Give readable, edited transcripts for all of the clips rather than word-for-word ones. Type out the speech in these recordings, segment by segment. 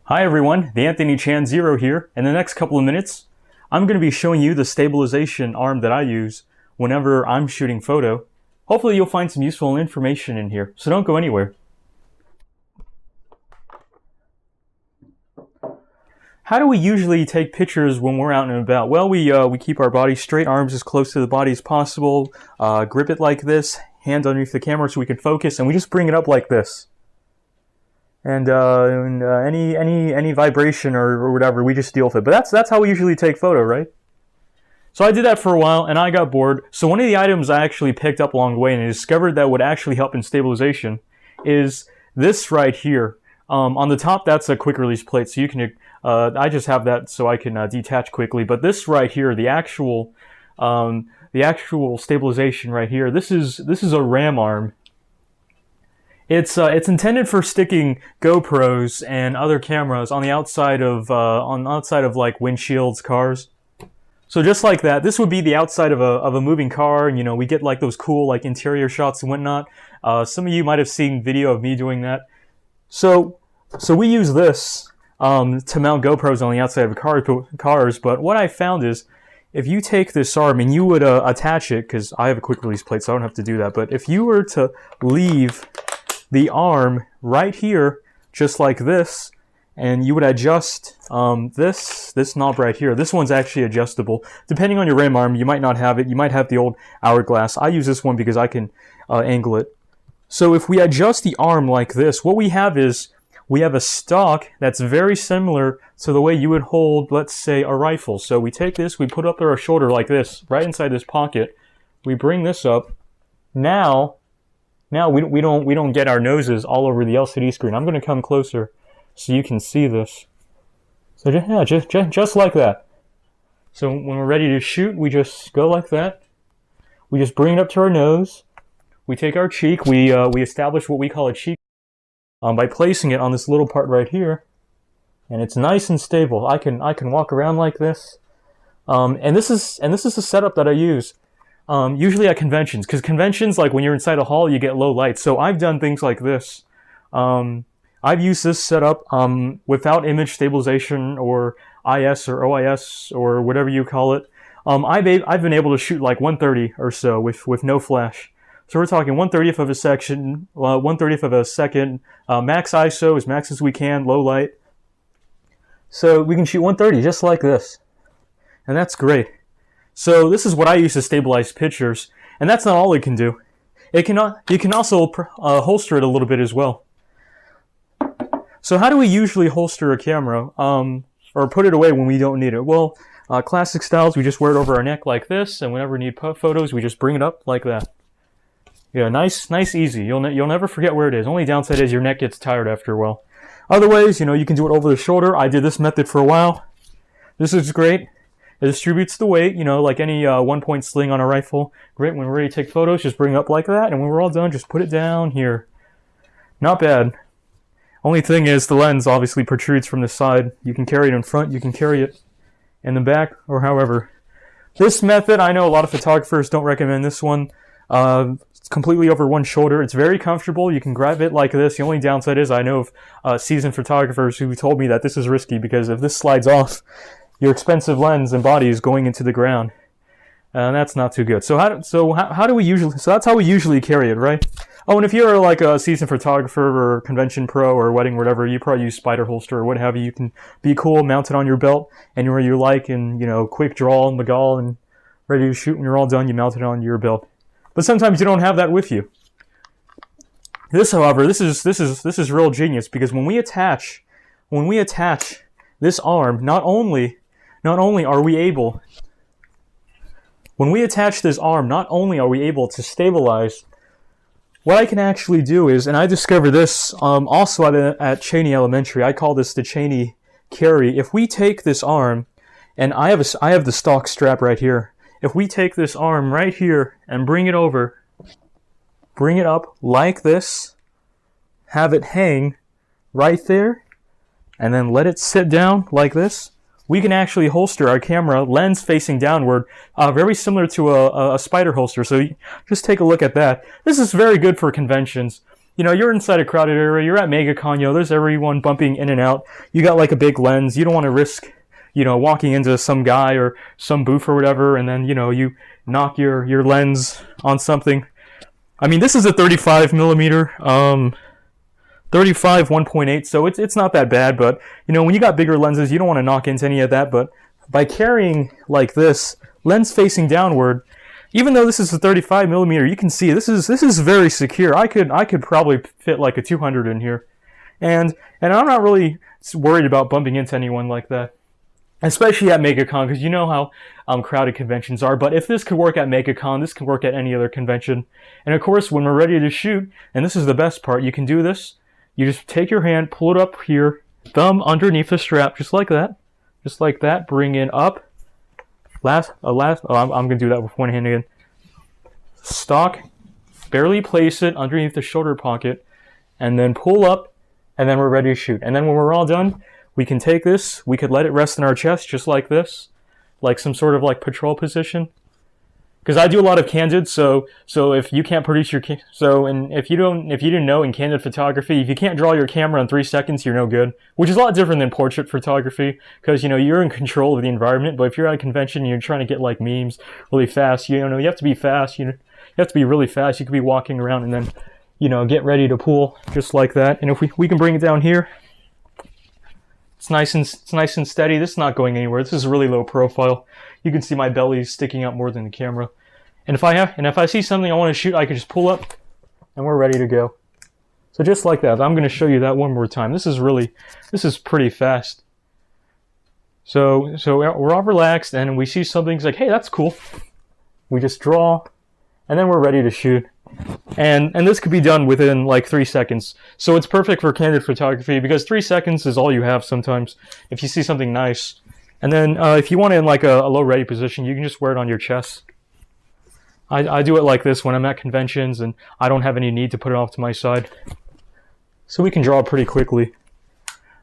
Hi everyone, the Anthony Chan Zero here. In the next couple of minutes, I'm going to be showing you the stabilization arm that I use whenever I'm shooting photo. Hopefully you'll find some useful information in here, so don't go anywhere. How do we usually take pictures when we're out and about? Well, we keep our body straight, arms as close to the body as possible, grip it like this, hand underneath the camera so we can focus, and we just bring it up like this. And any vibration or whatever, we just deal with it. But that's how we usually take photo, right? So I did that for a while, and I got bored. So one of the items I actually picked up along the way and I discovered that would actually help in stabilization is this right here. On the top, that's a quick release plate, so you can. I just have that so I can detach quickly. But this right here, the actual stabilization right here, this is a RAM arm. It's intended for sticking GoPros and other cameras on the outside of like windshields, cars. So just like that, this would be the outside of a moving car, and you know we get like those cool like interior shots and whatnot. Some of you might have seen video of me doing that. So we use this to mount GoPros on the outside of cars. But what I found is, if you take this arm and you would attach it, because I have a quick release plate, so I don't have to do that. But if you were to leave the arm right here, just like this, and you would adjust this knob right here. This one's actually adjustable. Depending on your RAM arm, you might not have it. You might have the old hourglass. I use this one because I can angle it. So if we adjust the arm like this, what we have is we have a stock that's very similar to the way you would hold, let's say, a rifle. So we take this, we put it up to our shoulder like this, right inside this pocket. We bring this up. Now we don't get our noses all over the LCD screen. I'm going to come closer so you can see this. So yeah, just like that. So when we're ready to shoot, we just go like that. We just bring it up to our nose. We take our cheek. We establish what we call a cheek by placing it on this little part right here, and it's nice and stable. I can walk around like this, and this is the setup that I use. Usually at conventions, because conventions, like when you're inside a hall, you get low light. So I've done things like this. I've used this setup without image stabilization or IS or OIS or whatever you call it. I've been able to shoot like 130 or so with no flash. So we're talking 1/30th of a section, 1/30th of a second. Max ISO, as max as we can, low light. So we can shoot 130 just like this, and that's great. So this is what I use to stabilize pictures, and that's not all it can do. You can also holster it a little bit as well. So how do we usually holster a camera, or put it away when we don't need it? Well, classic styles, we just wear it over our neck like this, and whenever we need photos, we just bring it up like that. Yeah, nice, easy. You'll never forget where it is. Only downside is your neck gets tired after a while. Other ways, you can do it over the shoulder. I did this method for a while. This is great. It distributes the weight, like any one-point sling on a rifle. Great, when we're ready to take photos, just bring it up like that, and when we're all done, just put it down here. Not bad. Only thing is, the lens obviously protrudes from the side. You can carry it in front, you can carry it in the back, or however. This method, I know a lot of photographers don't recommend this one. It's completely over one shoulder. It's very comfortable. You can grab it like this. The only downside is I know of seasoned photographers who told me that this is risky because if this slides off, your expensive lens and body is going into the ground, and that's not too good. So how do we usually? So that's how we usually carry it, right? Oh, and if you're like a seasoned photographer or convention pro or wedding or whatever, you probably use spider holster or what have you. You can be cool, mount it on your belt anywhere you like, and quick draw and Magal and ready to shoot. When you're all done, you mount it on your belt. But sometimes you don't have that with you. This, however, this is real genius because when we attach this arm, not only are we able, when we attach this arm, not only are we able to stabilize, what I can actually do is, and I discovered this also at Cheney Elementary, I call this the Cheney carry. If we take this arm, and I have the stock strap right here. If we take this arm right here and bring it over, bring it up like this, have it hang right there, and then let it sit down like this, we can actually holster our camera lens facing downward, very similar to a spider holster. So just take a look at that. This is very good for conventions. you know, you're inside a crowded area, you're at MegaCon, you know, there's everyone bumping in and out. You got like a big lens, you don't want to risk, you know, walking into some guy or some booth or whatever, and then, you know, you knock your lens on something. I mean, this is a 35 millimeter, 35 1.8, so it's not that bad, but, you know, when you got bigger lenses, you don't want to knock into any of that, but by carrying like this, lens facing downward, even though this is a 35 millimeter, you can see this is very secure. I could probably fit like a 200 in here, and I'm not really worried about bumping into anyone like that, especially at MegaCon, because you know how crowded conventions are. But if this could work at MegaCon, this can work at any other convention. And of course, when we're ready to shoot, and this is the best part, you can do this. You just take your hand, pull it up here, thumb underneath the strap, just like that. Bring it up. I'm gonna do that with one hand again. Stock, barely place it underneath the shoulder pocket, and then pull up, and then we're ready to shoot. And then when we're all done, we can take this, we could let it rest in our chest just like this, like some sort of like patrol position. Because I do a lot of candids, so if you can't produce your and if you didn't know, in candid photography, if you can't draw your camera in 3 seconds, you're no good. Which is a lot different than portrait photography, because you know you're in control of the environment. But if you're at a convention and you're trying to get like memes really fast, you know you have to be fast. You have to be really fast. You could be walking around and then, you know, get ready to pull just like that. And if we can bring it down here, it's nice and steady. This is not going anywhere. This is really low profile. You can see my belly sticking out more than the camera. And if I see something I want to shoot, I can just pull up, and we're ready to go. So just like that. I'm going to show you that one more time. This is pretty fast. So we're all relaxed, and we see something. It's like, hey, that's cool. We just draw, and then we're ready to shoot. And this could be done within like 3 seconds. So it's perfect for candid photography, because 3 seconds is all you have sometimes if you see something nice. And then if you want it in like a low ready position, you can just wear it on your chest. I do it like this when I'm at conventions and I don't have any need to put it off to my side. So we can draw pretty quickly.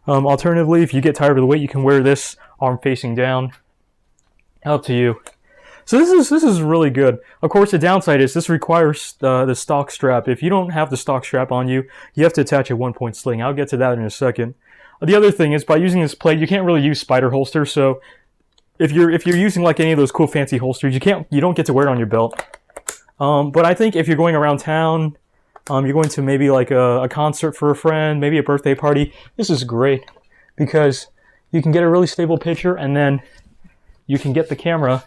Alternatively, if you get tired of the weight, you can wear this arm facing down. Up to you. So this is really good. Of course, the downside is this requires the stock strap. If you don't have the stock strap on you, you have to attach a 1-point sling. I'll get to that in a second. The other thing is, by using this plate, you can't really use spider holster. So if you're using like any of those cool fancy holsters, you don't get to wear it on your belt. But I think if you're going around town, you're going to maybe like a concert for a friend, maybe a birthday party, this is great because you can get a really stable picture, and then you can get the camera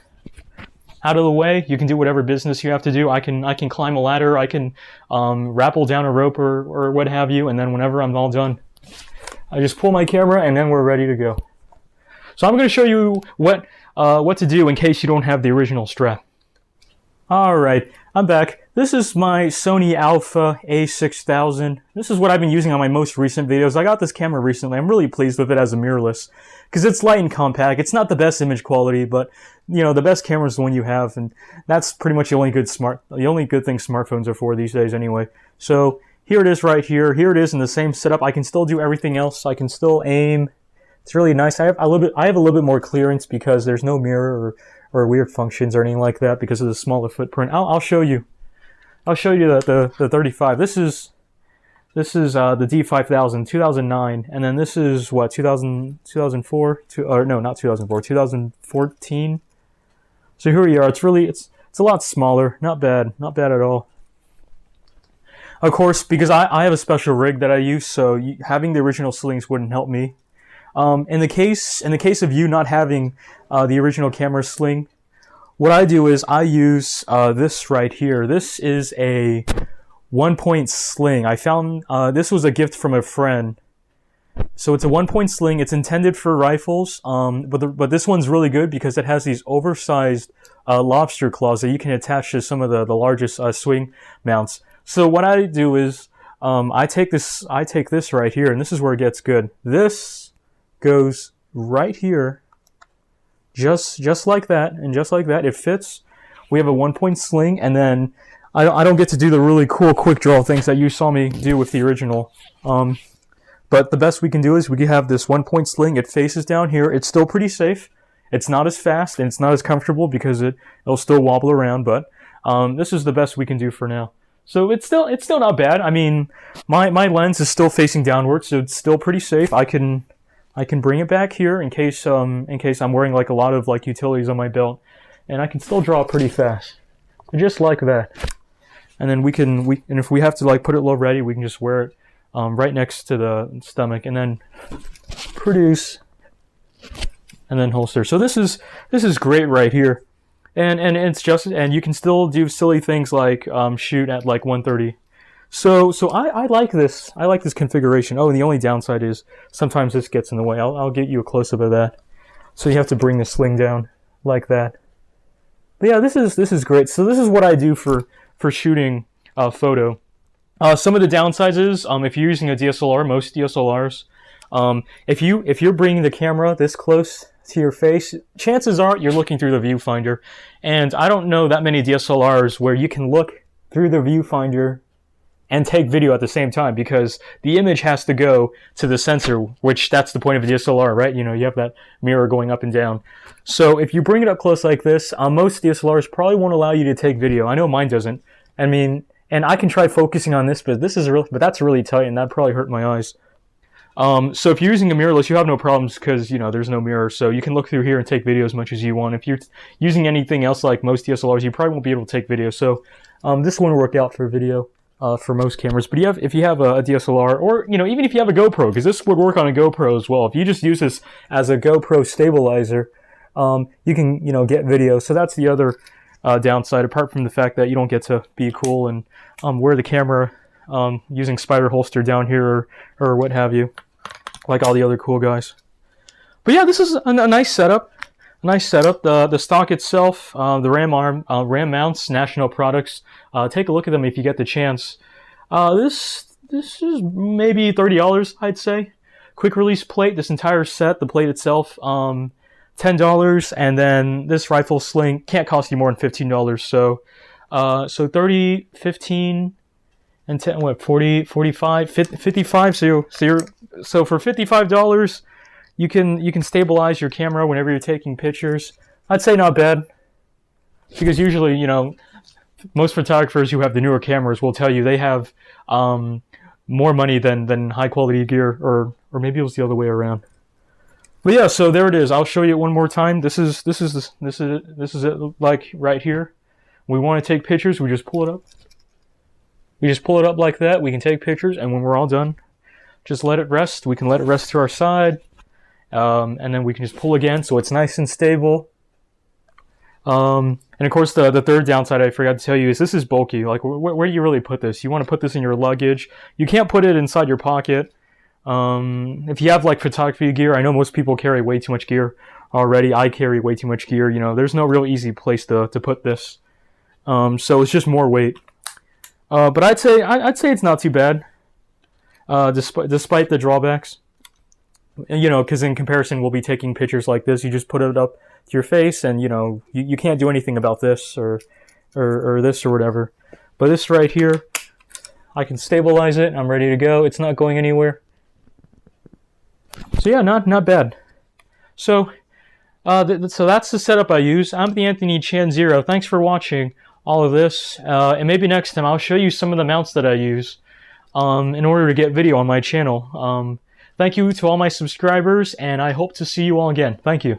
out of the way. You can do whatever business you have to do. I can climb a ladder, I can rappel down a rope or what have you, and then whenever I'm all done, I just pull my camera and then we're ready to go. So I'm going to show you what to do in case you don't have the original strap. Alright, I'm back. This is my Sony Alpha A6000. This is what I've been using on my most recent videos. I got this camera recently. I'm really pleased with it as a mirrorless, because it's light and compact. It's not the best image quality, but you know, the best camera is the one you have, and that's pretty much the only good thing smartphones are for these days anyway. So here it is right here. Here it is in the same setup. I can still do everything else. I can still aim. It's really nice. I have a little bit more clearance because there's no mirror or weird functions or anything like that because of the smaller footprint. I'll show you. I'll show you the 35. This is the D5000 2009, and then this is what 2004 or no, not 2004, 2014. So here we are. It's a lot smaller. Not bad at all. Of course, because I have a special rig that I use, so having the original slings wouldn't help me. In the case of you not having the original camera sling, what I do is I use this right here. This is a 1-point sling. I found this was a gift from a friend. So it's a 1-point sling. It's intended for rifles, but this one's really good because it has these oversized lobster claws that you can attach to some of the largest swing mounts. So what I do is I take this right here, and this is where it gets good. This goes right here, just like that, and just like that, it fits. We have a 1-point sling, and then I don't get to do the really cool quick draw things that you saw me do with the original. But the best we can do is we can have this 1-point sling. It faces down here. It's still pretty safe. It's not as fast and it's not as comfortable because it'll still wobble around, but this is the best we can do for now. So it's still not bad. I mean, my lens is still facing downward, so it's still pretty safe. I can bring it back here in case I'm wearing like a lot of like utilities on my belt, and I can still draw pretty fast, just like that. And then and if we have to like put it low ready, we can just wear it right next to the stomach, and then produce, and then holster. So this is great right here. And you can still do silly things like shoot at like 130. So I like this. I like this configuration. Oh, and the only downside is sometimes this gets in the way. I'll get you a close up of that. So you have to bring the sling down like that. But yeah, this is great. So this is what I do for shooting photo. Some of the downsides is if you're using a DSLR, most DSLRs, if you're bringing the camera this close to your face, chances are you're looking through the viewfinder, and I don't know that many DSLRs where you can look through the viewfinder and take video at the same time, because the image has to go to the sensor, which that's the point of a DSLR, right? You know, you have that mirror going up and down. So if you bring it up close like this, most DSLRs probably won't allow you to take video. I know mine doesn't. I mean, and I can try focusing on this, but that's really tight, and that probably hurt my eyes. So if you're using a mirrorless, you have no problems because, you know, there's no mirror. So you can look through here and take video as much as you want. If you're using anything else like most DSLRs, you probably won't be able to take video. So this won't work out for video for most cameras. But if you have a DSLR, or, you know, even if you have a GoPro, because this would work on a GoPro as well. If you just use this as a GoPro stabilizer, you can, you know, get video. So that's the other downside, apart from the fact that you don't get to be cool and wear the camera using spider holster down here or what have you, like all the other cool guys. But yeah, this is a nice setup. The stock itself, the ram arm, ram mounts, National Products. Take a look at them if you get the chance. This is maybe $30, I'd say. Quick release plate. This entire set, the plate itself, $10, and then this rifle sling can't cost you more than $15. So 30, 15. And 10, what, 40, 45, 50, 55. So for $55, you can stabilize your camera whenever you're taking pictures. I'd say not bad, because usually, you know, most photographers who have the newer cameras will tell you they have more money than high quality gear, or maybe it was the other way around. But yeah, so there it is. I'll show you it one more time. This is it, like right here. We want to take pictures. We just pull it up. We just pull it up like that. We can take pictures, and when we're all done, just let it rest. We can let it rest to our side, and then we can just pull again, so it's nice and stable. And of course, the third downside I forgot to tell you is this is bulky. Like, where do you really put this? You want to put this in your luggage. You can't put it inside your pocket. If you have like photography gear, I know most people carry way too much gear already. I carry way too much gear. You know, there's no real easy place to put this. So it's just more weight. But I'd say it's not too bad, despite the drawbacks. You know, because in comparison, we'll be taking pictures like this. You just put it up to your face, and you know you can't do anything about this or this or whatever. But this right here, I can stabilize it. I'm ready to go. It's not going anywhere. So yeah, not bad. So so that's the setup I use. I'm the Anthony Chan Zero. Thanks for watching all of this, and maybe next time I'll show you some of the mounts that I use in order to get video on my channel. Thank you to all my subscribers, and I hope to see you all again. Thank you.